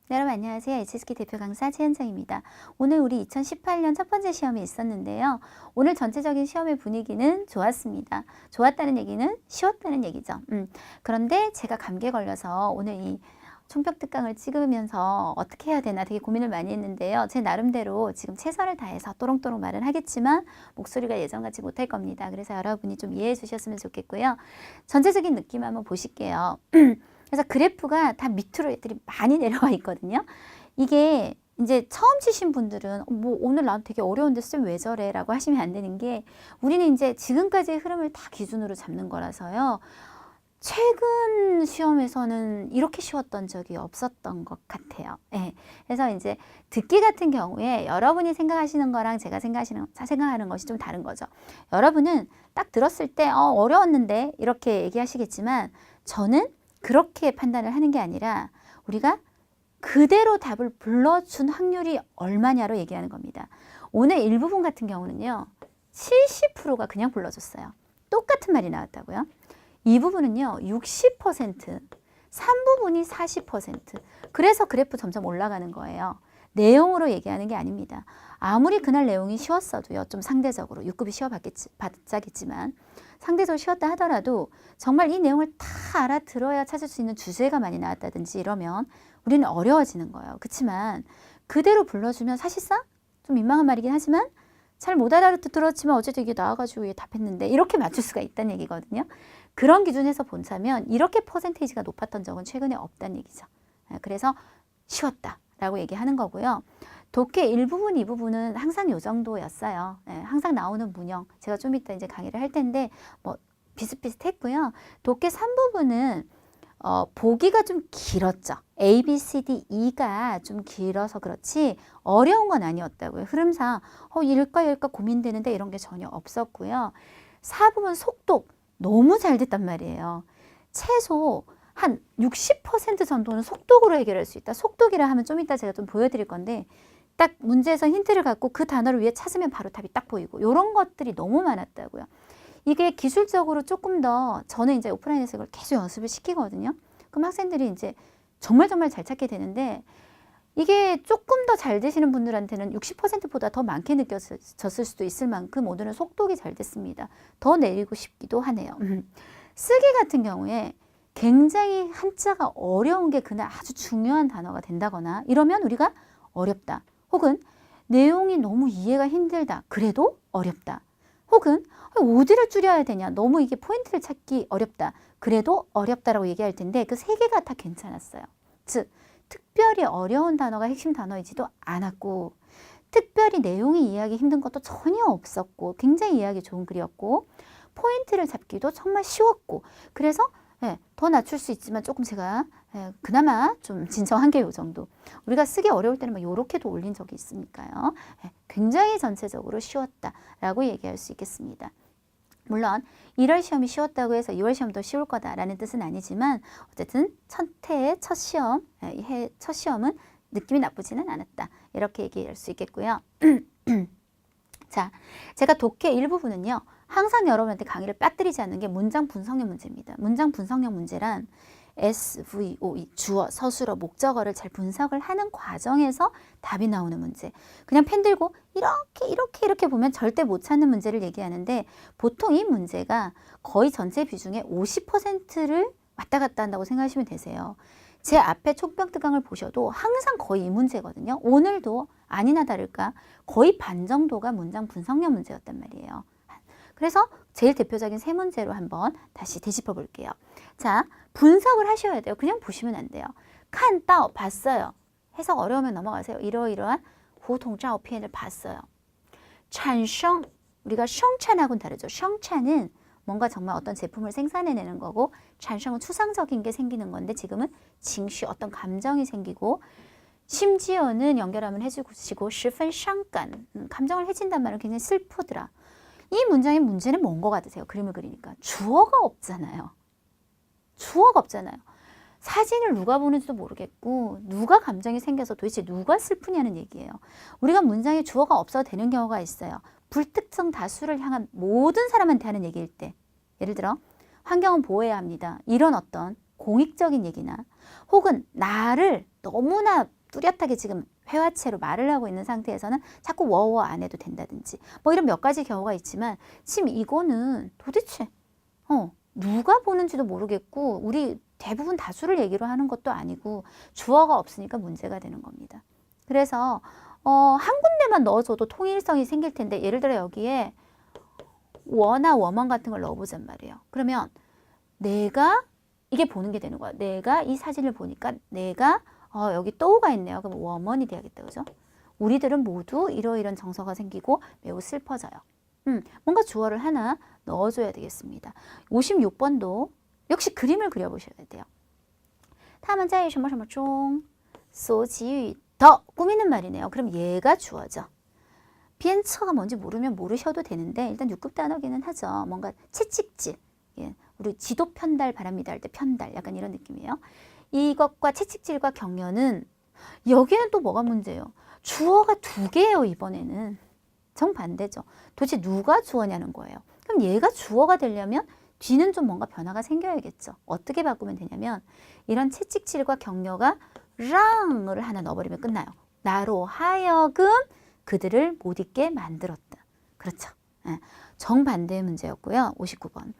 네, 여러분 안녕하세요. HSK 대표 강사 최현정입니다. 오늘 우리 2018년 첫 번째 시험이 있었는데요. 오늘 전체적인 시험의 분위기는 좋았습니다. 좋았다는 얘기는 쉬웠다는 얘기죠. 그런데 제가 감기에 걸려서 오늘 이 총평특강을 찍으면서 어떻게 해야 되나 되게 고민을 많이 했는데요. 제 나름대로 지금 최선을 다해서 또롱또롱 말은 하겠지만 목소리가 예전같이 못할 겁니다. 그래서 여러분이 좀 이해해 주셨으면 좋겠고요. 전체적인 느낌 한번 보실게요. 그래서 그래프가 다 밑으로 애들이 많이 내려와 있거든요. 이게 이제 처음 치신 분들은 뭐 오늘 난 되게 어려운데 쌤 왜 저래? 라고 하시면 안 되는 게 우리는 이제 지금까지의 흐름을 다 기준으로 잡는 거라서요. 최근 시험에서는 이렇게 쉬웠던 적이 없었던 것 같아요. 예. 그래서 이제 듣기 같은 경우에 여러분이 생각하시는 거랑 제가 생각하는 것이 좀 다른 거죠. 여러분은 딱 들었을 때 어려웠는데 이렇게 얘기하시겠지만 저는 그렇게 판단을 하는 게 아니라 우리가 그대로 답을 불러준 확률이 얼마냐로 얘기하는 겁니다. 오늘 일부분 같은 경우는요. 70%가 그냥 불러줬어요. 똑같은 말이 나왔다고요. 이 부분은요. 60%, 3부분이 40%. 그래서 그래프 점점 올라가는 거예요. 내용으로 얘기하는 게 아닙니다. 아무리 그날 내용이 쉬웠어도요. 좀 상대적으로 6급이 쉬워봤자겠지만 상대적으로 쉬웠다 하더라도 정말 이 내용을 다 알아들어야 찾을 수 있는 주제가 많이 나왔다든지 이러면 우리는 어려워지는 거예요. 그렇지만 그대로 불러주면 사실상 좀 민망한 말이긴 하지만 잘 못 알아들었지만 어쨌든 이게 나와가지고 답했는데 이렇게 맞출 수가 있다는 얘기거든요. 그런 기준에서 본다면 이렇게 퍼센테이지가 높았던 적은 최근에 없다는 얘기죠. 그래서 쉬웠다라고 얘기하는 거고요. 독해 일부분, 이 부분은 항상 요 정도였어요. 항상 나오는 문형. 제가 좀 이따 이제 강의를 할 텐데, 뭐, 비슷비슷했고요. 독해 3부분은, 보기가 좀 길었죠. A, B, C, D, E가 좀 길어서 그렇지, 어려운 건 아니었다고요. 흐름상, 일까 고민되는데 이런 게 전혀 없었고요. 4부분 속독, 너무 잘 됐단 말이에요. 최소, 한 60% 정도는 속독으로 해결할 수 있다. 속독이라 하면 좀 이따 제가 좀 보여드릴 건데 딱 문제에서 힌트를 갖고 그 단어를 위에 찾으면 바로 답이 딱 보이고 이런 것들이 너무 많았다고요. 이게 기술적으로 조금 더 저는 이제 오프라인에서 이걸 계속 연습을 시키거든요. 그럼 학생들이 이제 정말 잘 찾게 되는데 이게 조금 더 잘 되시는 분들한테는 60%보다 더 많게 느껴졌을 수도 있을 만큼 오늘은 속독이 잘 됐습니다. 더 내리고 싶기도 하네요. 쓰기 같은 경우에 굉장히 한자가 어려운 게 그날 아주 중요한 단어가 된다거나 이러면 우리가 어렵다. 혹은 내용이 너무 이해가 힘들다. 그래도 어렵다. 혹은 어디를 줄여야 되냐. 너무 이게 포인트를 찾기 어렵다. 그래도 어렵다라고 얘기할 텐데 그 세 개가 다 괜찮았어요. 즉 특별히 어려운 단어가 핵심 단어이지도 않았고 특별히 내용이 이해하기 힘든 것도 전혀 없었고 굉장히 이해하기 좋은 글이었고 포인트를 잡기도 정말 쉬웠고 그래서 더 낮출 수 있지만 조금 제가 그나마 좀 진정한 게 요 정도. 우리가 쓰기 어려울 때는 막 요렇게도 올린 적이 있으니까요. 굉장히 전체적으로 쉬웠다라고 얘기할 수 있겠습니다. 물론 1월 시험이 쉬웠다고 해서 2월 시험도 쉬울 거다라는 뜻은 아니지만 어쨌든 첫 해의 첫 시험, 첫 시험은 느낌이 나쁘지는 않았다. 이렇게 얘기할 수 있겠고요. 자, 제가 독해 일부분은요. 항상 여러분한테 강의를 빠뜨리지 않는 게 문장 분석력 문제입니다. 문장 분석력 문제란 SVOE, 주어, 서술어, 목적어를 잘 분석을 하는 과정에서 답이 나오는 문제. 그냥 펜 들고 이렇게 보면 절대 못 찾는 문제를 얘기하는데 보통 이 문제가 거의 전체 비중의 50%를 왔다 갔다 한다고 생각하시면 되세요. 제 앞에 총평특강을 보셔도 항상 거의 이 문제거든요. 오늘도 아니나 다를까 거의 반 정도가 문장 분석력 문제였단 말이에요. 그래서 제일 대표적인 세 문제로 한번 다시 되짚어 볼게요. 자, 분석을 하셔야 돼요. 그냥 보시면 안 돼요. 칸, 따오, 봤어요. 해석 어려우면 넘어가세요. 이러이러한 호통짜오 피해를 봤어요. 찬성, 우리가 성찬하고는 다르죠. 성찬은 뭔가 정말 어떤 제품을 생산해내는 거고 찬성은 추상적인 게 생기는 건데 지금은 징시 어떤 감정이 생기고 심지어는 연결하면 해주시고 十分伤感 감정을 해진단 말은 굉장히 슬프더라. 이 문장의 문제는 뭔 거 같으세요? 그림을 그리니까 주어가 없잖아요. 주어가 없잖아요. 사진을 누가 보는지도 모르겠고 누가 감정이 생겨서 도대체 누가 슬프냐는 얘기예요. 우리가 문장에 주어가 없어도 되는 경우가 있어요. 불특정 다수를 향한 모든 사람한테 하는 얘기일 때 예를 들어 환경은 보호해야 합니다. 이런 어떤 공익적인 얘기나 혹은 나를 너무나 뚜렷하게 지금 회화체로 말을 하고 있는 상태에서는 자꾸 워워 안 해도 된다든지 뭐 이런 몇 가지 경우가 있지만 지금 이거는 도대체 누가 보는지도 모르겠고 우리 대부분 다수를 얘기로 하는 것도 아니고 주어가 없으니까 문제가 되는 겁니다. 그래서 한 군데만 넣어줘도 통일성이 생길 텐데 예를 들어 여기에 워나 워먼 같은 걸 넣어보잔 말이에요. 그러면 내가 이게 보는 게 되는 거야. 내가 이 사진을 보니까 내가 여기 또우가 있네요. 그럼 워먼이 돼야겠다. 그죠? 우리들은 모두 이러이런 정서가 생기고 매우 슬퍼져요. 뭔가 주어를 하나 넣어줘야 되겠습니다. 56번도 역시 그림을 그려보셔야 돼요. 他们在什么什么中所给予 더 꾸미는 말이네요. 그럼 얘가 주어죠. 비엔처가 뭔지 모르면 모르셔도 되는데 일단 6급 단어기는 하죠. 뭔가 채찍질. 예, 우리 지도 편달 바랍니다 할 때 편달 약간 이런 느낌이에요. 이것과 채찍질과 격려는 여기는 또 뭐가 문제예요? 주어가 두 개예요. 이번에는 정반대죠. 도대체 누가 주어냐는 거예요. 그럼 얘가 주어가 되려면 뒤는 좀 뭔가 변화가 생겨야겠죠. 어떻게 바꾸면 되냐면 이런 채찍질과 격려가 랑을 하나 넣어버리면 끝나요. 나로 하여금 그들을 못 있게 만들었다. 그렇죠. 정반대의 문제였고요. 59번.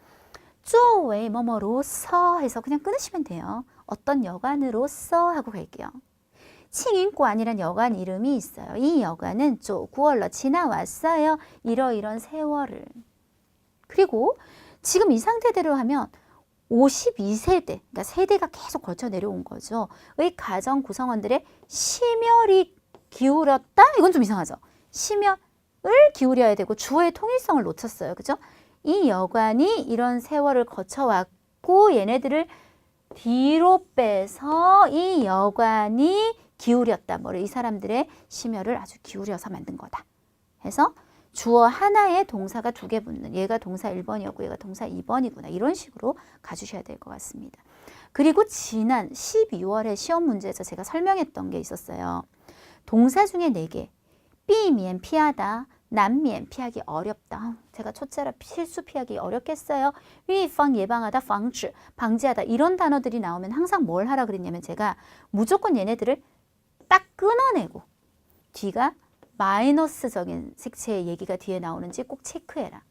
作为 뭐뭐로서 해서 그냥 끊으시면 돼요. 어떤 여관으로서 하고 갈게요. 칭인관이란 여관 이름이 있어요. 이 여관은 9월로 지나왔어요. 이러이런 세월을. 그리고 지금 이 상태대로 하면 52세대, 그러니까 세대가 계속 거쳐 내려온 거죠. 의 가정 구성원들의 심혈이 기울였다? 이건 좀 이상하죠. 심혈을 기울여야 되고 주어의 통일성을 놓쳤어요. 그죠? 이 여관이 이런 세월을 거쳐왔고 얘네들을 뒤로 빼서 이 여관이 기울였다. 뭐를 이 사람들의 심혈을 아주 기울여서 만든 거다. 해서 주어 하나에 동사가 두 개 붙는 얘가 동사 1번이었고 얘가 동사 2번이구나. 이런 식으로 가주셔야 될 것 같습니다. 그리고 지난 12월에 시험 문제에서 제가 설명했던 게 있었어요. 동사 중에 4개. 삐미엔 피하다. 난미엔 피하기 어렵다. 제가 초짜라 실수 피하기 어렵겠어요. 위방 예방하다, 방치, 방지하다 이런 단어들이 나오면 항상 뭘 하라 그랬냐면 제가 무조건 얘네들을 딱 끊어내고 뒤가 마이너스적인 색채의 얘기가 뒤에 나오는지 꼭 체크해라.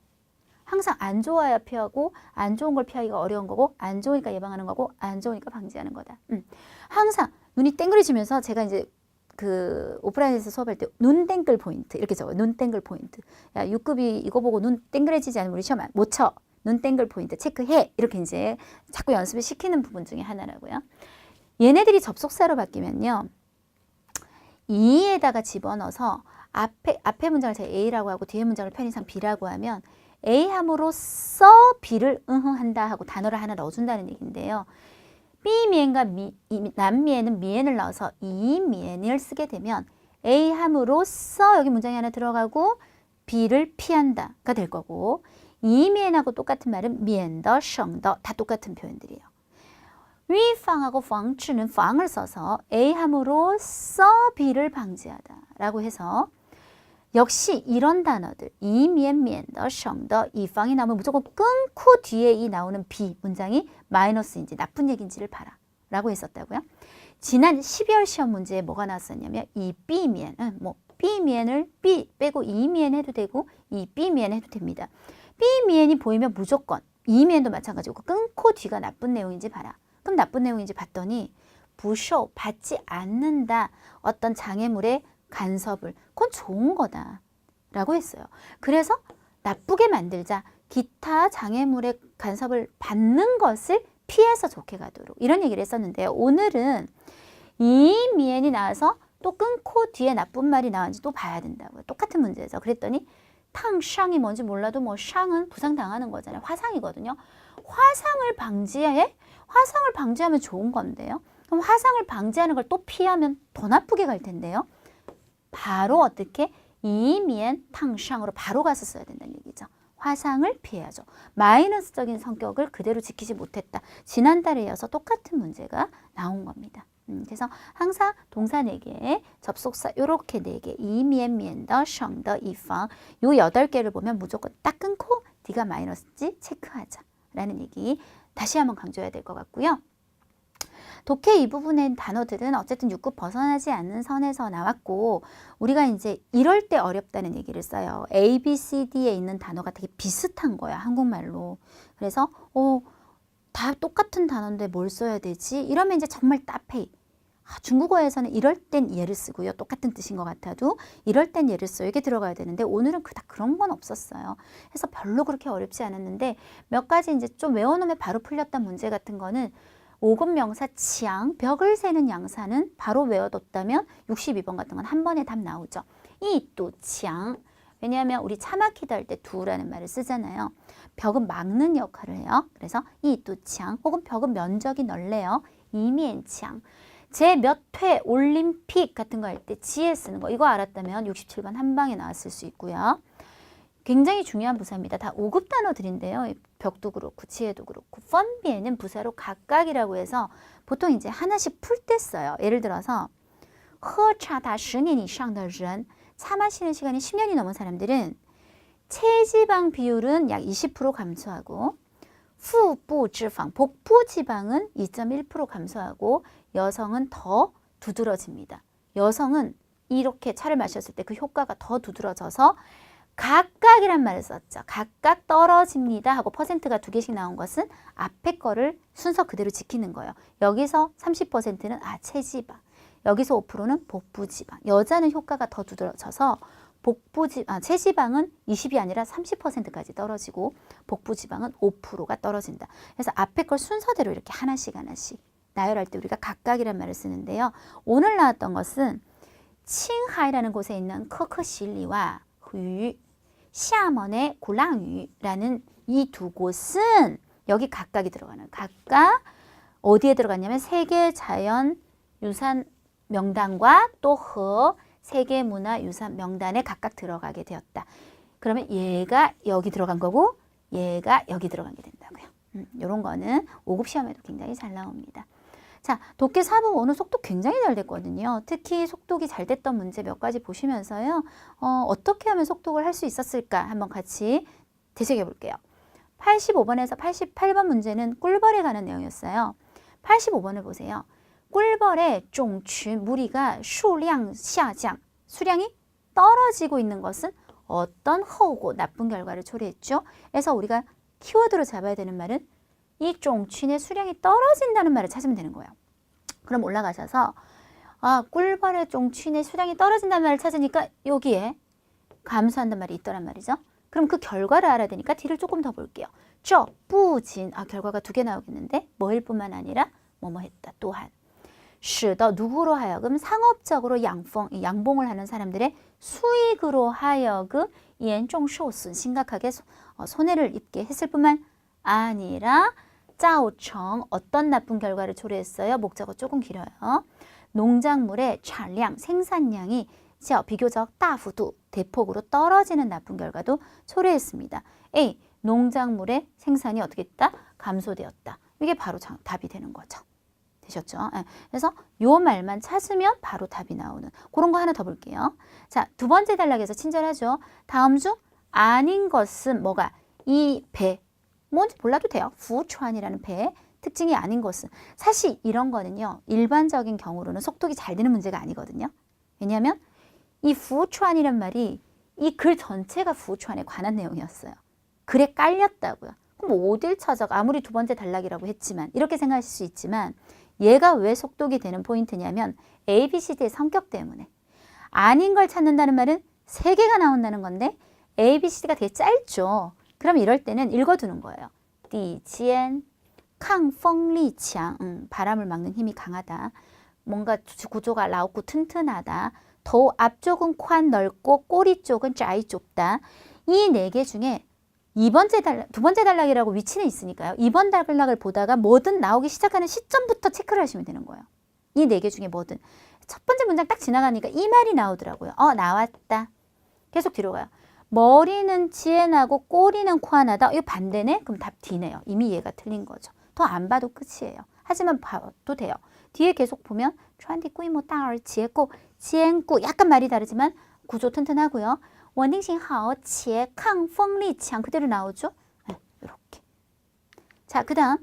항상 안 좋아야 피하고 안 좋은 걸 피하기가 어려운 거고 안 좋으니까 예방하는 거고 안 좋으니까 방지하는 거다. 항상 눈이 땡그리지면서 제가 이제 그 오프라인에서 수업할 때 눈 땡글 포인트 이렇게 적어요. 눈 땡글 포인트. 야 6급이 이거 보고 눈 땡그레지지 않으면 우리 시험 못 쳐. 눈 땡글 포인트 체크해. 이렇게 이제 자꾸 연습을 시키는 부분 중에 하나라고요. 얘네들이 접속사로 바뀌면요. 이에다가 집어넣어서 앞에 문장을 제가 A라고 하고 뒤에 문장을 편의상 B라고 하면 A 함으로써 B를 응응한다 하고 단어를 하나 넣어준다는 얘기인데요. B미엔과 남미엔은 미엔을 넣어서 이미엔을 쓰게 되면 A 함으로써 여기 문장이 하나 들어가고 B를 피한다가 될 거고 이미엔하고 똑같은 말은 미엔더, 성더 다 똑같은 표현들이에요. 위방하고 방치는 방을 써서 A 함으로써 B를 방지하다 라고 해서 역시 이런 단어들 이미엔, 미엔더, 성더, 이방이 나오면 무조건 끊고 뒤에 이 나오는 B 문장이 마이너스인지 나쁜 얘기인지를 봐라 라고 했었다고요. 지난 12월 시험 문제에 뭐가 나왔었냐면 이 B미엔은 뭐 B미엔을 B 빼고 이미엔 해도 되고 이 B미엔 해도 됩니다. B미엔이 보이면 무조건 이미엔도 마찬가지고 끊고 뒤가 나쁜 내용인지 봐라. 그럼 나쁜 내용인지 봤더니 부쇼 받지 않는다. 어떤 장애물의 간섭을. 그건 좋은 거다. 라고 했어요. 그래서 나쁘게 만들자. 기타 장애물의 간섭을 받는 것을 피해서 좋게 가도록. 이런 얘기를 했었는데요. 오늘은 이 미엔이 나와서 또 끊고 뒤에 나쁜 말이 나왔는지 또 봐야 된다고요. 똑같은 문제죠. 그랬더니 탕샹이 뭔지 몰라도 뭐 샹은 부상당하는 거잖아요. 화상이거든요. 화상을 방지해? 화상을 방지하면 좋은 건데요. 그럼 화상을 방지하는 걸 또 피하면 더 나쁘게 갈 텐데요. 바로 어떻게? 이미엔 탕샹으로 바로 가서 써야 된다는 얘기죠. 화상을 피해야죠. 마이너스적인 성격을 그대로 지키지 못했다. 지난달에 이어서 똑같은 문제가 나온 겁니다. 그래서 항상 동사 4개, 접속사 요렇게 4개, 이미엔, 미엔더, 성더, 이팡 요 8개를 보면 무조건 딱 끊고 D가 마이너스인지 체크하자 라는 얘기 다시 한번 강조해야 될 것 같고요. 독해 이 부분의 단어들은 어쨌든 6급 벗어나지 않는 선에서 나왔고 우리가 이제 이럴 때 어렵다는 얘기를 써요. A, B, C, D에 있는 단어가 되게 비슷한 거야, 한국말로. 그래서 다 똑같은 단어인데 뭘 써야 되지? 이러면 이제 정말 따페이. 중국어에서는 이럴 땐 얘를 쓰고요. 똑같은 뜻인 것 같아도 이럴 땐 얘를 써요. 이게 들어가야 되는데 오늘은 그닥 그런 건 없었어요. 그래서 별로 그렇게 어렵지 않았는데 몇 가지 이제 좀 외워놓으면 바로 풀렸던 문제 같은 거는 5급 명사 치앙, 벽을 세는 양사는 바로 외워뒀다면 62번 같은 건 한 번에 답 나오죠. 이 또 치앙. 왜냐하면 우리 차 막히다 할 때 두라는 말을 쓰잖아요. 벽은 막는 역할을 해요. 그래서 이 또 치앙 혹은 벽은 면적이 넓래요. 이미엔 치앙. 제 몇 회 올림픽 같은 거 할 때 지에 쓰는 거 이거 알았다면 67번 한 방에 나왔을 수 있고요. 굉장히 중요한 부사입니다. 다 5급 단어들인데요. 벽도 그렇고 지혜도 그렇고 펀비에는 부사로 각각이라고 해서 보통 이제 하나씩 풀 때 써요. 예를 들어서 喝茶达10年以上的人 차 마시는 시간이 10년이 넘은 사람들은 체지방 비율은 약 20% 감소하고 후부 지방, 복부 지방은 2.1% 감소하고 여성은 더 두드러집니다. 여성은 이렇게 차를 마셨을 때 그 효과가 더 두드러져서 각각이란 말을 썼죠. 각각 떨어집니다 하고 퍼센트가 2개씩 나온 것은 앞에 거를 순서 그대로 지키는 거예요. 여기서 30%는 체지방, 여기서 5%는 복부지방. 여자는 효과가 더 두드러져서 체지방은 20이 아니라 30%까지 떨어지고 복부지방은 5%가 떨어진다. 그래서 앞에 걸 순서대로 이렇게 하나씩 나열할 때 우리가 각각이란 말을 쓰는데요. 오늘 나왔던 것은 칭하이라는 곳에 있는 커커실리와 유, 시아먼의 고랑유라는 이 두 곳은 여기 각각이 들어가는 각각 어디에 들어갔냐면 세계자연유산 명단과 또 세계문화유산 명단에 각각 들어가게 되었다. 그러면 얘가 여기 들어간 거고 얘가 여기 들어간 게 된다고요. 이런 거는 5급 시험에도 굉장히 잘 나옵니다. 자, 독해 4부 오늘 속독 굉장히 잘 됐거든요. 특히 속독이 잘 됐던 문제 몇 가지 보시면서요. 어떻게 하면 속독을 할 수 있었을까 한번 같이 되새겨 볼게요. 85번에서 88번 문제는 꿀벌에 관한 내용이었어요. 85번을 보세요. 꿀벌의 종취 무리가 수량下降, 수량이 떨어지고 있는 것은 어떤 허고 나쁜 결과를 초래했죠. 그래서 우리가 키워드로 잡아야 되는 말은 이 종취의 수량이 떨어진다는 말을 찾으면 되는 거예요. 그럼 올라가셔서 꿀벌의 종취의 수량이 떨어진다는 말을 찾으니까 여기에 감소한다는 말이 있더란 말이죠. 그럼 그 결과를 알아야 되니까 뒤를 조금 더 볼게요. 뿌진 결과가 2개 나오겠는데 뭐일 뿐만 아니라 뭐뭐 했다 또한 使得 누구로 하여금 상업적으로 양봉을 하는 사람들의 수익으로 하여금 严重受损 심각하게 손해를 입게 했을 뿐만 아니라 造成 어떤 나쁜 결과를 초래했어요? 목적어 조금 길어요. 농작물의产量 생산량이 비교적 大幅度 대폭으로 떨어지는 나쁜 결과도 초래했습니다. A. 농작물의 생산이 어떻게 됐다? 감소되었다. 이게 바로 답이 되는 거죠. 되셨죠? 그래서 요 말만 찾으면 바로 답이 나오는 그런 거 하나 더 볼게요. 자, 2번째 단락에서 친절하죠. 다음 중 아닌 것은 뭐가? 이 배. 뭔지 몰라도 돼요. 부추안이라는 배의 특징이 아닌 것은. 사실 이런 거는요. 일반적인 경우로는 속독이 잘 되는 문제가 아니거든요. 왜냐하면 이 부추안이란 말이 이 글 전체가 부추안에 관한 내용이었어요. 글에 깔렸다고요. 그럼 어딜 찾아? 아무리 2번째 단락이라고 했지만 이렇게 생각하실 수 있지만 얘가 왜 속독이 되는 포인트냐면 A, B, C, D의 성격 때문에. 아닌 걸 찾는다는 말은 3개가 나온다는 건데 A, B, C, D가 되게 짧죠. 그럼 이럴 때는 읽어두는 거예요. 底尖, 抗风力强, 바람을 막는 힘이 강하다. 뭔가 구조가 라우고 튼튼하다. 더 앞쪽은 宽 넓고 꼬리 쪽은 짜이 좁다. 이 4개 중에 2번째 단락이라고 위치는 있으니까요. 2번 단락을 보다가 뭐든 나오기 시작하는 시점부터 체크를 하시면 되는 거예요. 이 4개 중에 뭐든. 첫 번째 문장 딱 지나가니까 이 말이 나오더라고요. 나왔다. 계속 뒤로 가요. 머리는 지혜나고 꼬리는 코안하다. 이거 반대네? 그럼 답 D네요. 이미 얘가 틀린 거죠. 더 안 봐도 끝이에요. 하지만 봐도 돼요. 뒤에 계속 보면川地规模大而结构坚固 약간 말이 다르지만 구조 튼튼하고요. 稳定性好且抗风力强 그대로 나오죠. 이렇게. 자, 그 다음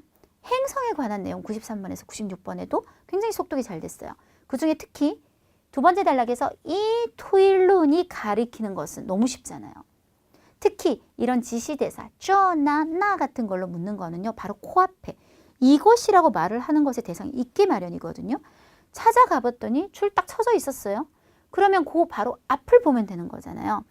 행성에 관한 내용 93번에서 96번에도 굉장히 속독이 잘 됐어요. 그중에 특히 두 번째 단락에서 이 토일론이 가리키는 것은 너무 쉽잖아요. 특히 이런 지시대사 쩌나 나 같은 걸로 묻는 거는요. 바로 코앞에 이것이라고 말을 하는 것의 대상이 있기 마련이거든요. 찾아가 봤더니 줄 딱 쳐져 있었어요. 그러면 그 바로 앞을 보면 되는 거잖아요.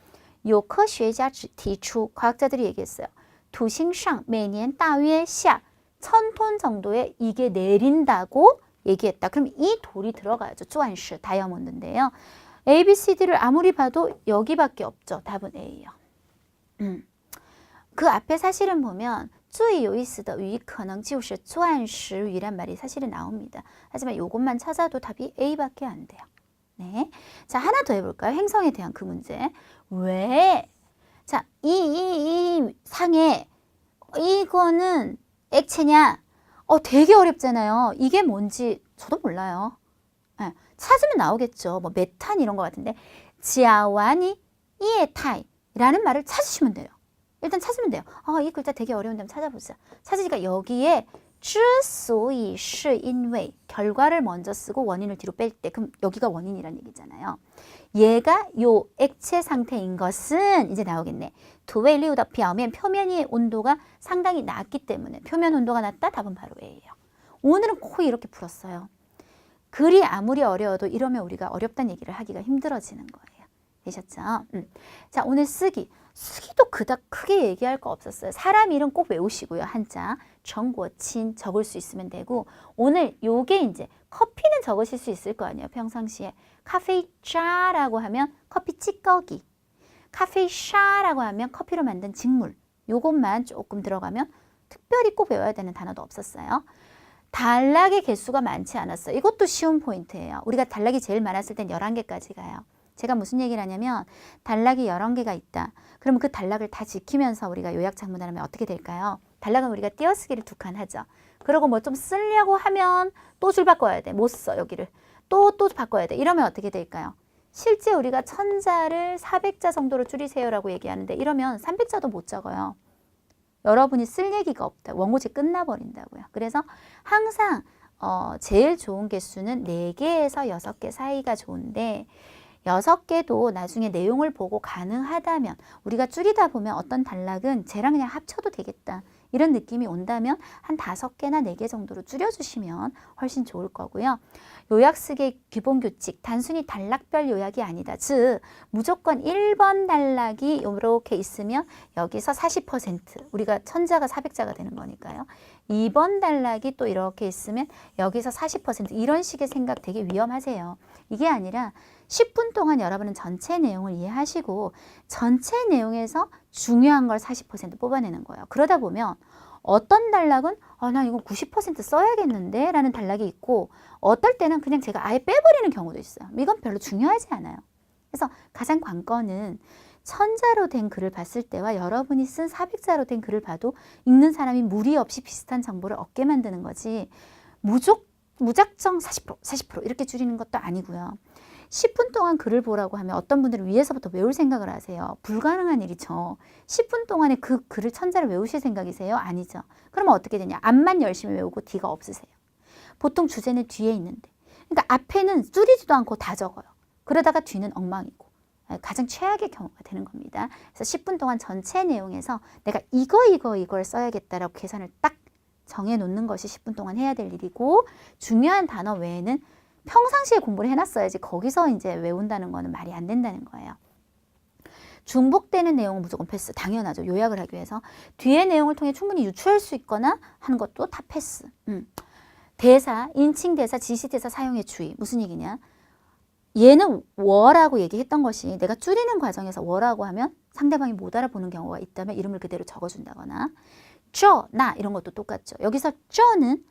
有科学家提出 과학자들이 얘기했어요. 土星上每年大约下 1000톤 정도의 이게 내린다고 얘기했다. 그럼 이 돌이 들어가야죠. 钻石 다이아몬드인데요. A, B, C, D를 아무리 봐도 여기밖에 없죠. 답은 A예요. 그 앞에 사실은 보면 最有意思的鱼可能就是钻石鱼란 말이 사실은 나옵니다. 하지만 이것만 찾아도 답이 A밖에 안 돼요. 네, 자 하나 더 해볼까요? 행성에 대한 그 문제. 왜? 자, 이 상에 이거는 액체냐? 되게 어렵잖아요. 이게 뭔지 저도 몰라요. 네, 찾으면 나오겠죠. 뭐 메탄 이런 것 같은데 지아와니 이에타이라는 말을 찾으시면 돼요. 일단 찾으면 돼요. 이 글자 되게 어려운데 한번 찾아보자. 찾으니까 여기에 之所以是因为 결과를 먼저 쓰고 원인을 뒤로 뺄 때 그럼 여기가 원인이란 얘기잖아요. 얘가 요 액체 상태인 것은 이제 나오겠네. 土卫六的表面 표면의 온도가 상당히 낮기 때문에 표면 온도가 낮다? 답은 바로 A예요. 오늘은 거의 이렇게 풀었어요. 글이 아무리 어려워도 이러면 우리가 어렵다는 얘기를 하기가 힘들어지는 거예요. 되셨죠? 자, 오늘 쓰기도 그닥 크게 얘기할 거 없었어요. 사람 이름 꼭 외우시고요. 한자 정고친 적을 수 있으면 되고 오늘 요게 이제 커피는 적으실 수 있을 거 아니에요. 평상시에 카페이차라고 하면 커피 찌꺼기, 카페이샤라고 하면 커피로 만든 직물 요것만 조금 들어가면 특별히 꼭 외워야 되는 단어도 없었어요. 단락의 개수가 많지 않았어요. 이것도 쉬운 포인트예요. 우리가 단락이 제일 많았을 땐 11개까지 가요. 제가 무슨 얘기를 하냐면 단락이 11개가 있다. 그러면 그 단락을 다 지키면서 우리가 요약 작문을 하면 어떻게 될까요? 단락은 우리가 띄어쓰기를 2칸 하죠. 그리고 뭐 좀 쓰려고 하면 또 줄 바꿔야 돼. 못 써 여기를. 또 바꿔야 돼. 이러면 어떻게 될까요? 실제 우리가 1000자를 400자 정도로 줄이세요라고 얘기하는데 이러면 300자도 못 적어요. 여러분이 쓸 얘기가 없다. 원고지 끝나버린다고요. 그래서 항상 제일 좋은 개수는 4개에서 6개 사이가 좋은데 6개도 나중에 내용을 보고 가능하다면 우리가 줄이다 보면 어떤 단락은 쟤랑 그냥 합쳐도 되겠다. 이런 느낌이 온다면 한 5개나 4개 정도로 줄여주시면 훨씬 좋을 거고요. 요약 쓰기의 기본 규칙, 단순히 단락별 요약이 아니다. 즉 무조건 1번 단락이 이렇게 있으면 여기서 40% 우리가 1000자가 400자가 되는 거니까요. 2번 단락이 또 이렇게 있으면 여기서 40% 이런 식의 생각 되게 위험하세요. 이게 아니라 10분 동안 여러분은 전체 내용을 이해하시고 전체 내용에서 중요한 걸 40% 뽑아내는 거예요. 그러다 보면 어떤 단락은 나 이거 90% 써야겠는데 라는 단락이 있고 어떨 때는 그냥 제가 아예 빼버리는 경우도 있어요. 이건 별로 중요하지 않아요. 그래서 가장 관건은 1000자로 된 글을 봤을 때와 여러분이 쓴 400자로 된 글을 봐도 읽는 사람이 무리 없이 비슷한 정보를 얻게 만드는 거지 무작정 40% 이렇게 줄이는 것도 아니고요. 10분 동안 글을 보라고 하면 어떤 분들은 위에서부터 외울 생각을 하세요. 불가능한 일이죠. 10분 동안에 그 글을 1000자를 외우실 생각이세요? 아니죠. 그러면 어떻게 되냐? 앞만 열심히 외우고 뒤가 없으세요. 보통 주제는 뒤에 있는데. 그러니까 앞에는 줄이지도 않고 다 적어요. 그러다가 뒤는 엉망이고. 가장 최악의 경우가 되는 겁니다. 그래서 10분 동안 전체 내용에서 내가 이걸 써야겠다라고 계산을 딱 정해놓는 것이 10분 동안 해야 될 일이고 중요한 단어 외에는 평상시에 공부를 해놨어야지 거기서 이제 외운다는 거는 말이 안 된다는 거예요. 중복되는 내용은 무조건 패스. 당연하죠. 요약을 하기 위해서. 뒤의 내용을 통해 충분히 유추할 수 있거나 하는 것도 다 패스. 대사, 인칭 대사, 지시 대사 사용에 주의. 무슨 얘기냐? 얘는 워라고 얘기했던 것이 내가 줄이는 과정에서 워라고 하면 상대방이 못 알아보는 경우가 있다면 이름을 그대로 적어준다거나 나 이런 것도 똑같죠. 여기서 는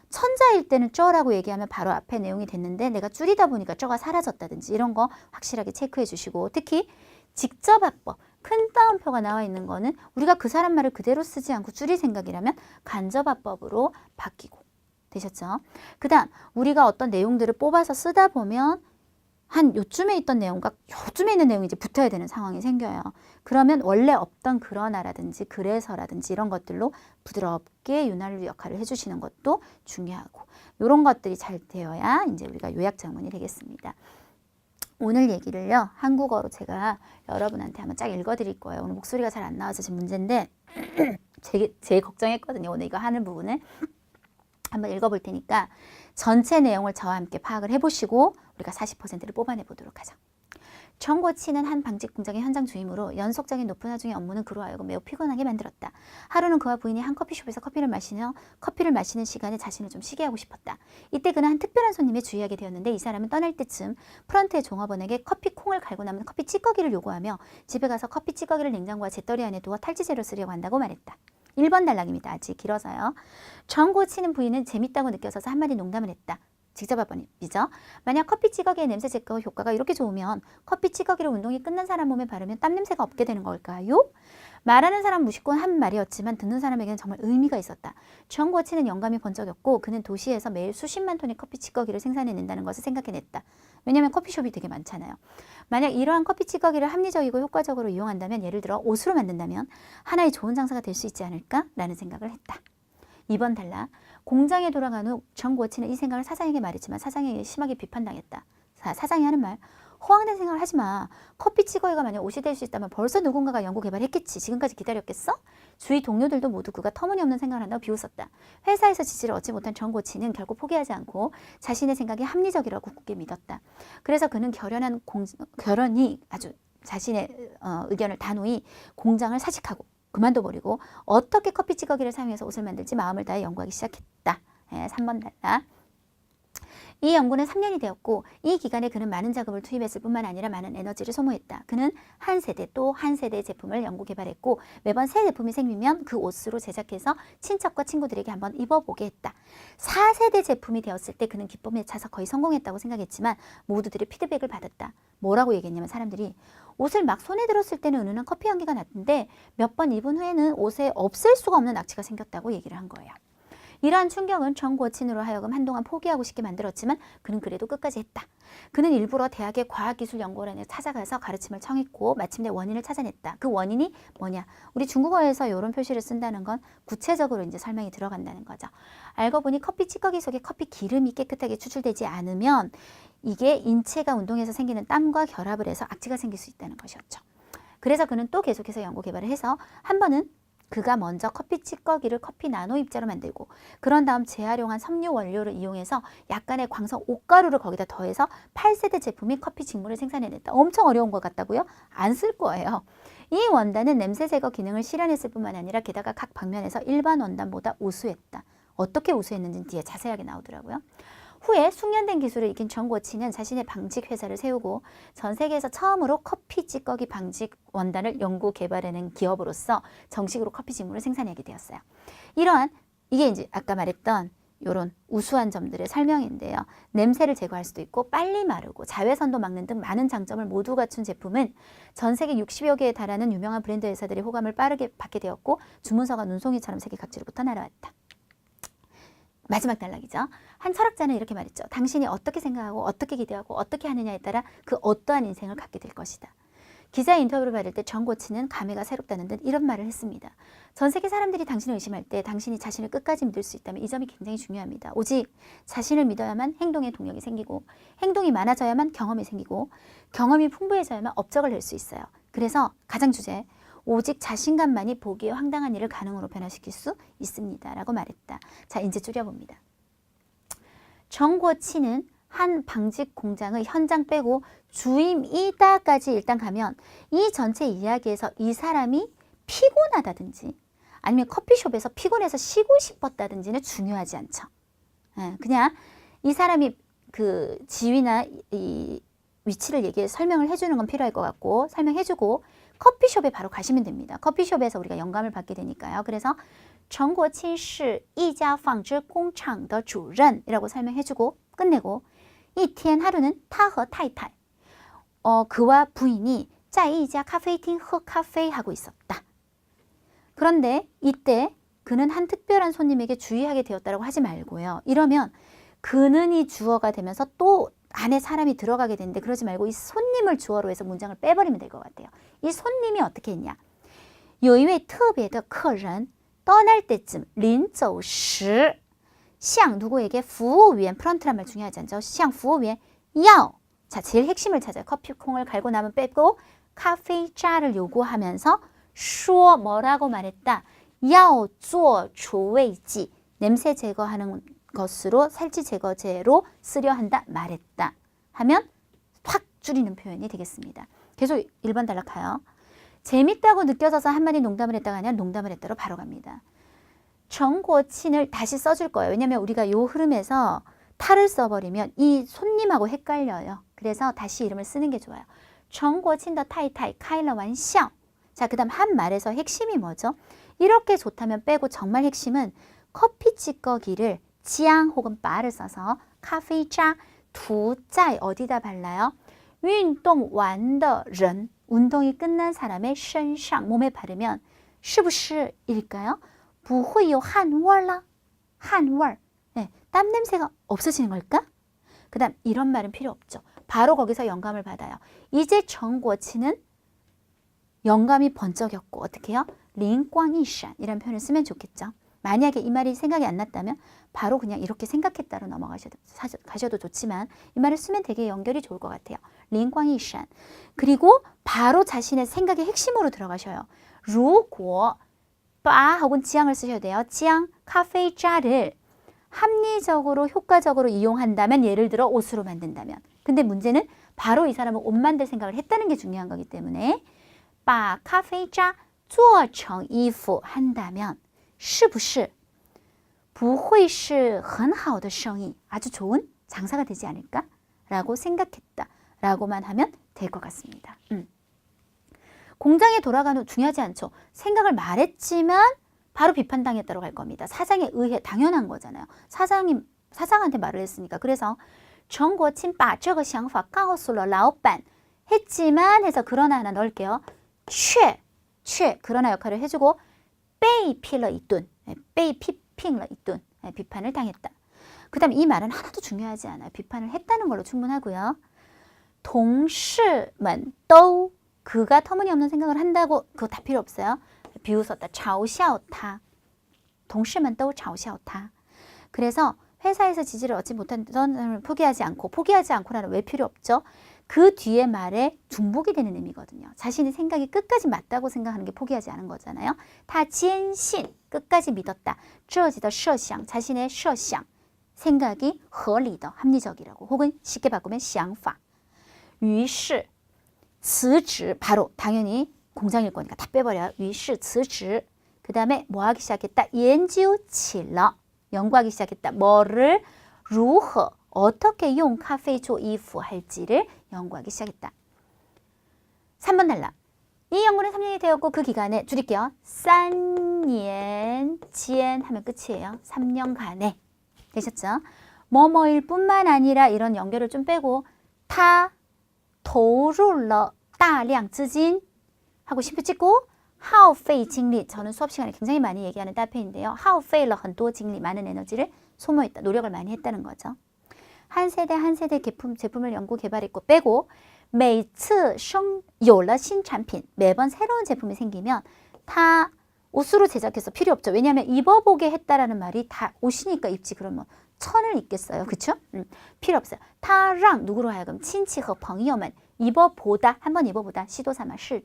천자일 때는 쩌라고 얘기하면 바로 앞에 내용이 됐는데 내가 줄이다 보니까 쩌가 사라졌다든지 이런 거 확실하게 체크해 주시고 특히 직접합법, 큰 따옴표가 나와 있는 거는 우리가 그 사람 말을 그대로 쓰지 않고 줄일 생각이라면 간접합법으로 바뀌고 되셨죠? 그 다음 우리가 어떤 내용들을 뽑아서 쓰다 보면 한 요쯤에 있던 내용과 요쯤에 있는 내용이 이제 붙어야 되는 상황이 생겨요. 그러면 원래 없던 그러나라든지 그래서라든지 이런 것들로 부드럽게 윤활유 역할을 해주시는 것도 중요하고 이런 것들이 잘 되어야 이제 우리가 요약정문이 되겠습니다. 오늘 얘기를요. 한국어로 제가 여러분한테 한번 쫙 읽어드릴 거예요. 오늘 목소리가 잘 안 나와서 지금 문제인데 제일 걱정했거든요. 오늘 이거 하는 부분을 한번 읽어볼 테니까 전체 내용을 저와 함께 파악을 해보시고 우리가 40%를 뽑아내 보도록 하죠. 정고치는 한 방직 공장의 현장 주임으로 연속적인 높은 하중의 업무는 그로 하여금 매우 피곤하게 만들었다. 하루는 그와 부인이 한 커피숍에서 커피를 마시는 시간에 자신을 좀 쉬게 하고 싶었다. 이때 그는 한 특별한 손님에 주의하게 되었는데 이 사람은 떠날 때쯤 프런트의 종업원에게 커피 콩을 갈고 남은 커피 찌꺼기를 요구하며 집에 가서 커피 찌꺼기를 냉장고와 재떨이 안에 두어 탈취제로 쓰려고 한다고 말했다. 1번 단락입니다. 아직 길어서요. 정고치는 부인은 재밌다고 느껴서 한마디 농담을 했다. 직접 한번이죠. 만약 커피 찌꺼기의 냄새 제거 효과가 이렇게 좋으면 커피 찌꺼기를 운동이 끝난 사람 몸에 바르면 땀 냄새가 없게 되는 걸까요? 말하는 사람 무심코 한 말이었지만 듣는 사람에게는 정말 의미가 있었다. 정고치는 영감이 번쩍였고 그는 도시에서 매일 수십만 톤의 커피 찌꺼기를 생산해낸다는 것을 생각해냈다. 왜냐하면 커피숍이 되게 많잖아요. 만약 이러한 커피 찌꺼기를 합리적이고 효과적으로 이용한다면 예를 들어 옷으로 만든다면 하나의 좋은 장사가 될 수 있지 않을까라는 생각을 했다. 2번 단락. 공장에 돌아간 후 정고치는 이 생각을 사장에게 말했지만 사장에게 심하게 비판당했다. 사장이 하는 말. 허황된 생각을 하지 마. 커피 찌꺼기가 만약 옷이 될 수 있다면 벌써 누군가가 연구 개발했겠지. 지금까지 기다렸겠어? 주위 동료들도 모두 그가 터무니없는 생각을 한다고 비웃었다. 회사에서 지지를 얻지 못한 정고치는 결국 포기하지 않고 자신의 생각이 합리적이라고 굳게 믿었다. 그래서 그는 결연히 아주 자신의 의견을 단호히 공장을 사직하고 그만둬버리고 어떻게 커피 찌꺼기를 사용해서 옷을 만들지 마음을 다해 연구하기 시작했다. 3번 단락. 이 연구는 3년이 되었고 이 기간에 그는 많은 자금을 투입했을 뿐만 아니라 많은 에너지를 소모했다. 그는 한 세대 또 한 세대의 제품을 연구 개발했고 매번 새 제품이 생기면 그 옷으로 제작해서 친척과 친구들에게 한번 입어보게 했다. 4세대 제품이 되었을 때 그는 기쁨에 차서 거의 성공했다고 생각했지만 모두들의 피드백을 받았다. 뭐라고 얘기했냐면 사람들이 옷을 막 손에 들었을 때는 은은한 커피 향기가 났는데 몇 번 입은 후에는 옷에 없앨 수가 없는 악취가 생겼다고 얘기를 한 거예요. 이러한 충격은 정고친으로 하여금 한동안 포기하고 싶게 만들었지만 그는 그래도 끝까지 했다. 그는 일부러 대학의 과학기술연구원에 찾아가서 가르침을 청했고 마침내 원인을 찾아냈다. 그 원인이 뭐냐? 우리 중국어에서 이런 표시를 쓴다는 건 구체적으로 이제 설명이 들어간다는 거죠. 알고 보니 커피 찌꺼기 속에 커피 기름이 깨끗하게 추출되지 않으면 이게 인체가 운동해서 생기는 땀과 결합을 해서 악취가 생길 수 있다는 것이었죠. 그래서 그는 또 계속해서 연구 개발을 해서 한 번은 그가 먼저 커피 찌꺼기를 커피 나노 입자로 만들고 그런 다음 재활용한 섬유 원료를 이용해서 약간의 광석 옷가루를 거기다 더해서 8세대 제품인 커피 직물을 생산해냈다. 엄청 어려운 것 같다고요? 안 쓸 거예요. 이 원단은 냄새 제거 기능을 실현했을 뿐만 아니라 게다가 각 방면에서 일반 원단보다 우수했다. 어떻게 우수했는지는 뒤에 자세하게 나오더라고요. 후에 숙련된 기술을 익힌 정고치는 자신의 방직 회사를 세우고 전 세계에서 처음으로 커피 찌꺼기 방직 원단을 연구 개발해낸 기업으로서 정식으로 커피 직물을 생산하게 되었어요. 이게 이제 아까 말했던 이런 우수한 점들의 설명인데요. 냄새를 제거할 수도 있고 빨리 마르고 자외선도 막는 등 많은 장점을 모두 갖춘 제품은 전 세계 60여 개에 달하는 유명한 브랜드 회사들의 호감을 빠르게 받게 되었고 주문서가 눈송이처럼 세계 각지로부터 날아왔다. 마지막 단락이죠. 한 철학자는 이렇게 말했죠. 당신이 어떻게 생각하고 어떻게 기대하고 어떻게 하느냐에 따라 그 어떠한 인생을 갖게 될 것이다. 기자의 인터뷰를 받을 때 정고치는 감회가 새롭다는 듯 이런 말을 했습니다. 전 세계 사람들이 당신을 의심할 때 당신이 자신을 끝까지 믿을 수 있다면 이 점이 굉장히 중요합니다. 오직 자신을 믿어야만 행동의 동력이 생기고 행동이 많아져야만 경험이 생기고 경험이 풍부해져야만 업적을 낼 수 있어요. 그래서 가장 주제 오직 자신감만이 보기에 황당한 일을 가능으로 변화시킬 수 있습니다. 라고 말했다. 자, 이제 줄여봅니다. 정고치는 한 방직 공장의 현장 빼고 주임이다까지 일단 가면 이 전체 이야기에서 이 사람이 피곤하다든지 아니면 커피숍에서 피곤해서 쉬고 싶었다든지는 중요하지 않죠. 그냥 이 사람이 그 지위나 이 위치를 설명을 해주는 건 필요할 것 같고 설명해주고 커피숍에 바로 가시면 됩니다. 커피숍에서 우리가 영감을 받게 되니까요. 그래서 정고친是一家纺织工厂的主任이라고 설명해주고 끝내고 이天 하루는 他和太太 그와 부인이 在一家咖啡厅喝咖啡 하고 있었다. 그런데 이때 그는 한 특별한 손님에게 주의하게 되었다고 하지 말고요. 이러면 그는이 주어가 되면서 또 안에 사람이 들어가게 되는데 그러지 말고 이 손님을 주어로 해서 문장을 빼버리면 될 것 같아요. 이 손님이 어떻게 했냐. 有一位特别的客人 떠날 때쯤 临走时向 누구에게 服务员 프런트란 말 중요하지 않죠. 向服务员要 자 제일 핵심을 찾아요. 커피콩을 갈고 나면 빼고 카페이자를 요구하면서 说 뭐라고 말했다. 要做除味剂 냄새 제거하는 것으로 살찌 제거제로 쓰려 한다 말했다 하면 확 줄이는 표현이 되겠습니다. 계속 1번 단락하여 재밌다고 느껴져서 한마디 농담을 했다가 아니라 농담을 했다로 바로 갑니다. 정고친을 다시 써줄 거예요. 왜냐하면 우리가 요 흐름에서 탈을 써버리면 이 손님하고 헷갈려요. 그래서 다시 이름을 쓰는 게 좋아요. 정고친 더 타이타이 카일러 완샹. 자, 그 다음 한 말에서 핵심이 뭐죠? 이렇게 좋다면 빼고 정말 핵심은 커피 찌꺼기를 지앙 혹은 바를 써서 카페이자 두자에 어디다 발라요? 运动完的人 운동이 끝난 사람의 身上 몸에 바르면 是不是 일까요? 不会有汗味了 汗味 네, 땀 냄새가 없어지는 걸까? 그 다음 이런 말은 필요 없죠. 바로 거기서 영감을 받아요. 이제 정고치는 영감이 번쩍였고 어떻게 해요? 灵光一闪 이런 표현을 쓰면 좋겠죠. 만약에 이 말이 생각이 안 났다면 바로 그냥 이렇게 생각했다로 넘어가셔도 좋지만 이 말을 쓰면 되게 연결이 좋을 것 같아요. 灵光一闪 그리고 바로 자신의 생각의 핵심으로 들어가셔요. 如果 바 혹은 지앙을 쓰셔야 돼요. 지앙 카페이자를 합리적으로 효과적으로 이용한다면 예를 들어 옷으로 만든다면 근데 문제는 바로 이 사람은 옷 만들 생각을 했다는 게 중요한 거기 때문에 把咖啡渣做成衣服 한다면 是不是不会是很好的生意 아주 좋은 장사가 되지 않을까? 라고 생각했다 라고만 하면 될 것 같습니다. 공장에 돌아가는 중요하지 않죠. 생각을 말했지만 바로 비판당했다고 갈 겁니다. 사장에 의해 당연한 거잖아요. 사장한테 말을 했으니까. 그래서 陈国清把这个想法告诉了老板 했지만 해서 그러나 하나 넣을게요. 却 그러나 역할을 해주고 被批了一顿 被批评了一顿 비판을 당했다. 그 다음 이 말은 하나도 중요하지 않아요. 비판을 했다는 걸로 충분하고요. 同事们都 그가 터무니없는 생각을 한다고 그거 다 필요 없어요. 비웃었다. 嘲笑他 同事们都嘲笑他 그래서 회사에서 지지를 얻지 못한 사람을 포기하지 않고라는 왜 필요 없죠? 그 뒤에 말에 중복이 되는 의미거든요. 자신의 생각이 끝까지 맞다고 생각하는 게 포기하지 않은 거잖아요. 다坚信 끝까지 믿었다. 自己的设想 자신의 设想 생각이 合理的 합리적이라고 혹은 쉽게 바꾸면 想法于是辞职 바로 당연히 공장일 거니까 다 빼버려요. 于是辞职 그 다음에 뭐 하기 시작했다? 研究起了 연구하기 시작했다. 뭐를 如何 어떻게 용 카페 조 이프 할지를 연구하기 시작했다. 3번 단락. 이 연구는 3년이 되었고 그 기간에 줄일게요. 3년 间 하면 끝이에요. 3년간에. 되셨죠? 뭐뭐일 뿐만 아니라 이런 연결을 좀 빼고 他投入了大量资金 하고 심표 찍고 耗费精力 저는 수업 시간에 굉장히 많이 얘기하는 따페인데요. 耗费了很多精力 많은 에너지를 소모했다. 노력을 많이 했다는 거죠. 한 세대 한 세대 제품을 연구 개발했고 빼고 每次有了新产品 매번 새로운 제품이 생기면 다 옷으로 제작해서 필요 없죠. 왜냐하면 입어보게 했다라는 말이 다 옷이니까 입지 그러면 천을 입겠어요. 그렇죠? 필요 없어요. 他让 누구로 하여금 친치和 朋友们 입어보다 한번 입어보다 시도 삼아 试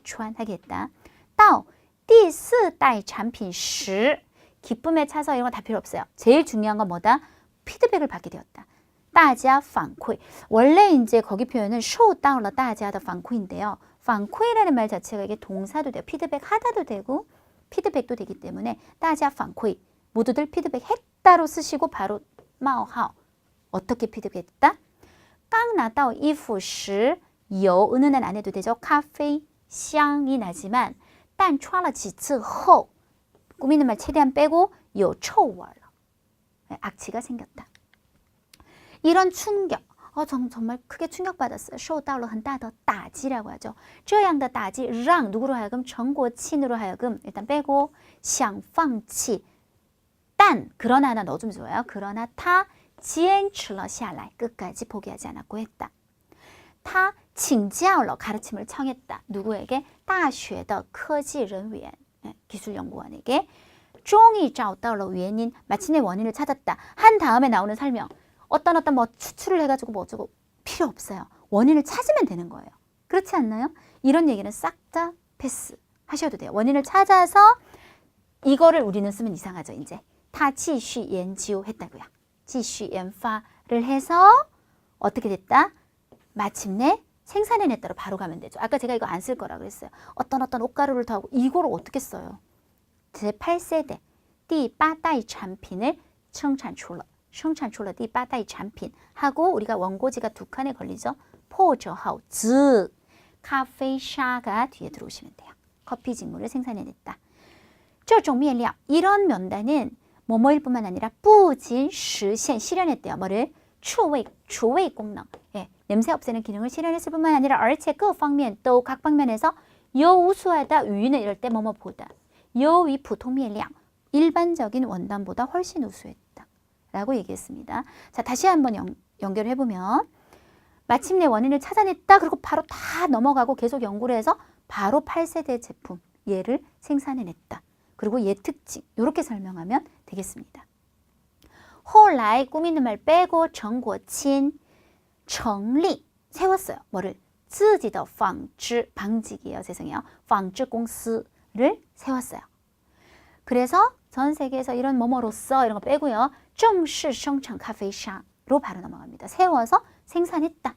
穿하게 했다. 到第四代产品时 기쁨에 차서 이런 거 다 필요 없어요. 제일 중요한 건 뭐다? 피드백을 받게 되었다. 大家反馈 원래 이제 거기 표현은 受到了大家的反馈인데요. 反馈라는 말 자체가 이게 동사도 돼요. 피드백 하다도 되고 피드백도 되기 때문에 大家反馈 모두들 피드백 했다로 쓰시고 바로 冒号 어떻게 피드백했다? 刚拿到衣服时有 은은한 안 해도 되죠. 咖啡 향이 나지만 但穿了几次后 꾸미는 말 최대한 빼고 有臭味 악취가 생겼다. 이런 충격, 정말 크게 충격받았어요. 受到了很大的打击라고 하죠. 这样的打击让 누구로 하여금 정고친으로 하여금 일단 빼고 想放弃 但, 그러나 하나 넣어주면 좋아요. 그러나 他坚持了下来 끝까지 포기하지 않았고 했다. 他请教了 가르침을 청했다. 누구에게? 大学的科技人员 기술연구원에게 终于找到了原因 마침내 원인을 찾았다. 한 다음에 나오는 설명 어떤 뭐 추출을 해가지고 뭐 어쩌고 필요 없어요. 원인을 찾으면 되는 거예요. 그렇지 않나요? 이런 얘기는 싹 다 패스 하셔도 돼요. 원인을 찾아서 이거를 우리는 쓰면 이상하죠. 이제 他继续研究 했다고요. 继续研发를 해서 어떻게 됐다? 마침내 생산해냈다로 바로 가면 되죠. 아까 제가 이거 안 쓸 거라 그랬어요. 어떤 옷가루를 더하고 이거를 어떻게 써요? 제8세대 第八代产品을 生产出了第八代产品 하고 우리가 원고지가 두 칸에 걸리죠. 破折号 즉 카페샤가 뒤에 들어오시면 돼요. 커피 직물을 생산해냈다. 这种面料 이런 면단은 뭐뭐일 뿐만 아니라 不仅实现 실현했대요. 뭐를? 除味功能 예, 냄새 없애는 기능을 실현했을 뿐만 아니라 而且各方面또 각 방면에서 有 우수하다 위는 이럴 때 뭐뭐보다 有위普通面料 일반적인 원단보다 훨씬 우수했다 라고 얘기했습니다. 자, 다시 한번 연결해보면 마침내 원인을 찾아냈다. 그리고 바로 다 넘어가고 계속 연구를 해서 바로 8세대 제품 얘를 생산해냈다. 그리고 얘 특징 이렇게 설명하면 되겠습니다. 后来 꾸미는 말 빼고 陈国清 成立 세웠어요. 뭐를? 自己的纺织 방직이에요. 죄송해요. 纺织公司를 세웠어요. 그래서 전 세계에서 이런 뭐뭐로서 이런 거 빼고요. 正式生产咖啡沙로 바로 넘어갑니다. 세워서 생산했다.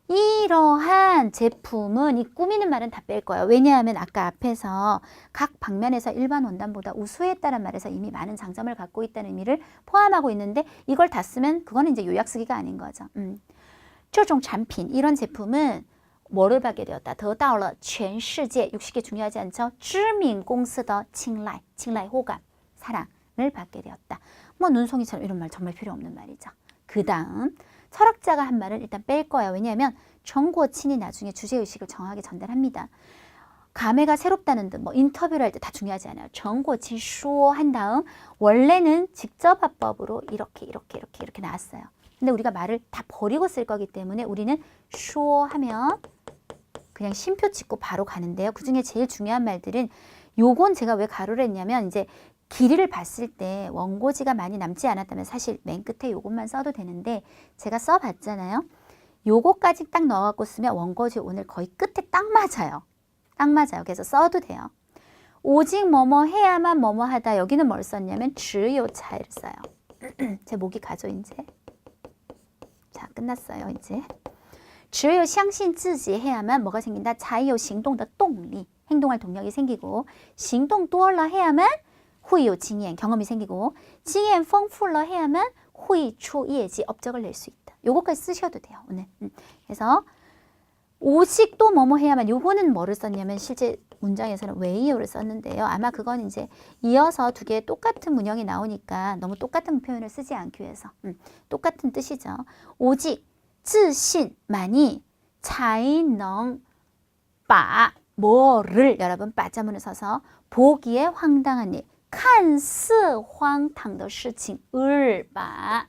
이러한 제품은 이 꾸미는 말은 다 뺄 거예요. 왜냐하면 아까 앞에서 각 방면에서 일반 원단보다 우수했다는 말에서 이미 많은 장점을 갖고 있다는 의미를 포함하고 있는데 이걸 다 쓰면 그거는 이제 요약 쓰기가 아닌 거죠. 这种产品 이런 제품은 뭐를 받게 되었다. 得到了全世界 60개 중요하지 않죠? 知名公司的青睐 호감, 사랑을 받게 되었다. 뭐 눈송이처럼 이런 말 정말 필요 없는 말이죠. 그 다음 철학자가 한 말을 일단 뺄 거예요. 왜냐하면 정고친이 나중에 주제의식을 정확하게 전달합니다. 감회가 새롭다는 듯 뭐 인터뷰를 할 때 다 중요하지 않아요. 정고친 쇼 한 다음 원래는 직접화법으로 이렇게 나왔어요. 근데 우리가 말을 다 버리고 쓸 거기 때문에 우리는 쇼 하면 그냥 쉼표 찍고 바로 가는데요. 그중에 제일 중요한 말들은 요건 제가 왜 가로를 했냐면 이제 길이를 봤을 때 원고지가 많이 남지 않았다면 사실 맨 끝에 요것만 써도 되는데 제가 써봤잖아요. 요거까지 딱 넣어갖고 쓰면 원고지 오늘 거의 끝에 딱 맞아요. 딱 맞아요. 그래서 써도 돼요. 오직 뭐뭐 해야만 뭐뭐 하다. 여기는 뭘 썼냐면 只有차이를 써요. 제 목이 가죠 이제. 자, 끝났어요 이제. 只有相信自己 해야만 뭐가 생긴다? 才有行动的动力. 행동할 동력이 생기고 行动多了 해야만 会有经验, 경험이 생기고 经验丰富了 해야만 会出业绩, 업적을 낼 수 있다. 요거까지 쓰셔도 돼요. 오늘. 그래서 오직 또 뭐뭐 해야만 요거는 뭐를 썼냐면 실제 문장에서는 왜이요를 썼는데요. 아마 그건 이제 이어서 두 개의 똑같은 문형이 나오니까 너무 똑같은 표현을 쓰지 않기 위해서 똑같은 뜻이죠. 오직 自信만이 才能把 뭐를 여러분 빠자문을 써서 보기에 황당한 일 看似荒唐的事情을把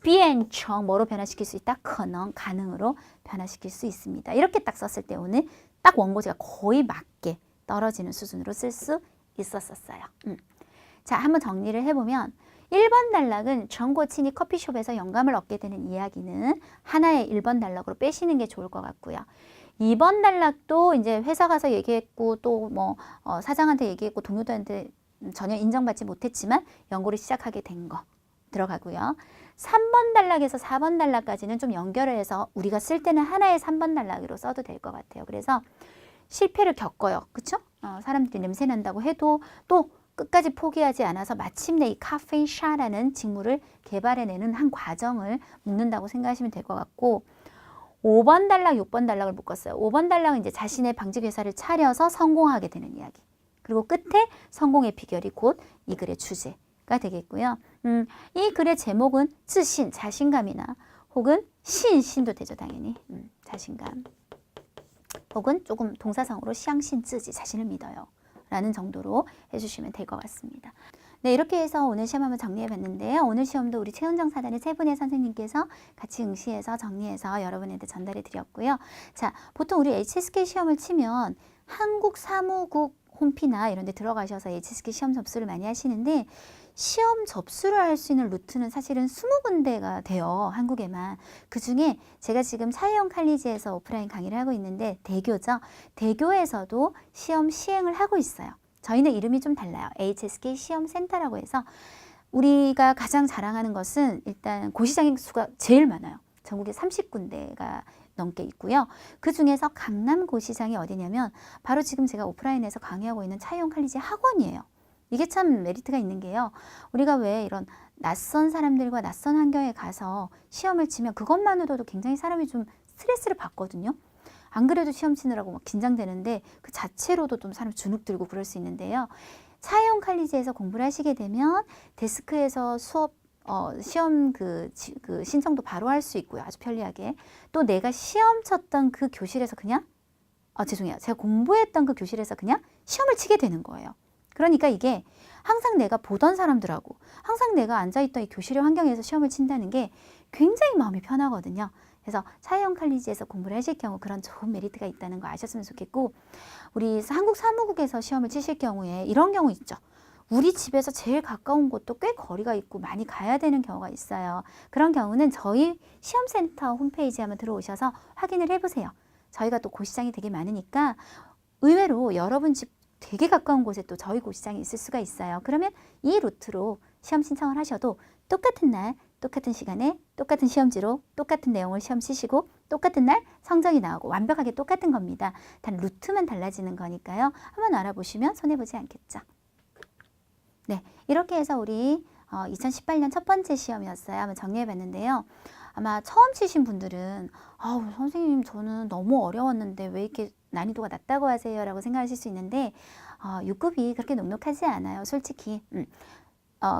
变成 뭐로 변화시킬 수 있다? 可能 가능으로 변화시킬 수 있습니다. 이렇게 딱 썼을 때 오늘 딱 원고지가 거의 맞게 떨어지는 수준으로 쓸 수 있었어요. 자, 한번 정리를 해보면 1번 단락은 정고친이 커피숍에서 영감을 얻게 되는 이야기는 하나의 1번 단락으로 빼시는 게 좋을 것 같고요. 2번 단락도 이제 회사 가서 얘기했고 또 뭐 사장한테 얘기했고 동료들한테 전혀 인정받지 못했지만 연구를 시작하게 된 거 들어가고요. 3번 단락에서 4번 단락까지는 좀 연결을 해서 우리가 쓸 때는 하나의 3번 단락으로 써도 될 것 같아요. 그래서 실패를 겪어요. 그쵸? 사람들이 냄새 난다고 해도 또 끝까지 포기하지 않아서 마침내 이 카페샤라는 직물을 개발해내는 한 과정을 묶는다고 생각하시면 될 것 같고 5번 단락, 6번 단락을 묶었어요. 5번 단락은 이제 자신의 방직 회사를 차려서 성공하게 되는 이야기. 그리고 끝에 성공의 비결이 곧 이 글의 주제가 되겠고요. 이 글의 제목은 自信, 자신감이나 혹은 신도 되죠, 당연히. 자신감. 혹은 조금 동사성으로 相信自己, 자신을 믿어요. 라는 정도로 해주시면 될 것 같습니다. 네, 이렇게 해서 오늘 시험 한번 정리해 봤는데요. 오늘 시험도 우리 최은정 사단의 세 분의 선생님께서 같이 응시해서 정리해서 여러분한테 전달해 드렸고요. 자, 보통 우리 HSK 시험을 치면 한국 사무국 홈피나 이런 데 들어가셔서 HSK 시험 접수를 많이 하시는데 시험 접수를 할 수 있는 루트는 사실은 20군데가 돼요. 한국에만. 그중에 제가 지금 차이영 칼리지에서 오프라인 강의를 하고 있는데 대교죠. 대교에서도 시험 시행을 하고 있어요. 저희는 이름이 좀 달라요. HSK 시험센터라고 해서 우리가 가장 자랑하는 것은 일단 고시장 수가 제일 많아요. 전국에 30군데가 넘게 있고요. 그 중에서 강남 고시장이 어디냐면 바로 지금 제가 오프라인에서 강의하고 있는 차이영 칼리지 학원이에요. 이게 참 메리트가 있는 게요. 우리가 왜 이런 낯선 사람들과 낯선 환경에 가서 시험을 치면 그것만으로도 굉장히 사람이 좀 스트레스를 받거든요. 안 그래도 시험 치느라고 막 긴장되는데 그 자체로도 좀 사람 주눅 들고 그럴 수 있는데요. 차이영 칼리지에서 공부를 하시게 되면 데스크에서 수업 시험 그 신청도 바로 할 수 있고요. 아주 편리하게. 또 내가 시험 쳤던 그 교실에서 그냥 죄송해요. 제가 공부했던 그 교실에서 그냥 시험을 치게 되는 거예요. 그러니까 이게 항상 내가 보던 사람들하고 항상 내가 앉아있던 이 교실의 환경에서 시험을 친다는 게 굉장히 마음이 편하거든요. 그래서 차이영 칼리지에서 공부를 하실 경우 그런 좋은 메리트가 있다는 거 아셨으면 좋겠고 우리 한국 사무국에서 시험을 치실 경우에 이런 경우 있죠. 우리 집에서 제일 가까운 곳도 꽤 거리가 있고 많이 가야 되는 경우가 있어요. 그런 경우는 저희 시험센터 홈페이지에 한번 들어오셔서 확인을 해보세요. 저희가 또 고시장이 되게 많으니까 의외로 여러분 집 되게 가까운 곳에 또 저희 고시장이 있을 수가 있어요. 그러면 이 루트로 시험 신청을 하셔도 똑같은 날, 똑같은 시간에, 똑같은 시험지로 똑같은 내용을 시험 치시고 똑같은 날 성적이 나오고 완벽하게 똑같은 겁니다. 단 루트만 달라지는 거니까요. 한번 알아보시면 손해보지 않겠죠. 네, 이렇게 해서 우리 2018년 첫 번째 시험이었어요. 한번 정리해 봤는데요. 아마 처음 치신 분들은 선생님 저는 너무 어려웠는데 왜 이렇게 난이도가 낮다고 하세요? 라고 생각하실 수 있는데 6급이 그렇게 넉넉하지 않아요. 솔직히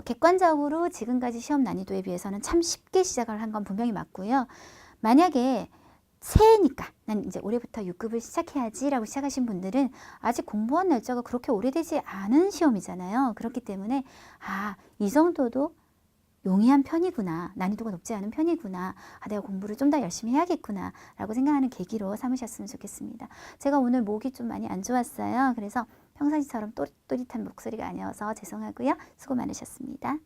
객관적으로 지금까지 시험 난이도에 비해서는 참 쉽게 시작을 한 건 분명히 맞고요. 만약에 새해니까 난 이제 올해부터 6급을 시작해야지 라고 시작하신 분들은 아직 공부한 날짜가 그렇게 오래되지 않은 시험이잖아요. 그렇기 때문에 이 정도도 용이한 편이구나. 난이도가 높지 않은 편이구나. 내가 공부를 좀 더 열심히 해야겠구나. 라고 생각하는 계기로 삼으셨으면 좋겠습니다. 제가 오늘 목이 좀 많이 안 좋았어요. 그래서 평상시처럼 또릿또릿한 목소리가 아니어서 죄송하고요. 수고 많으셨습니다.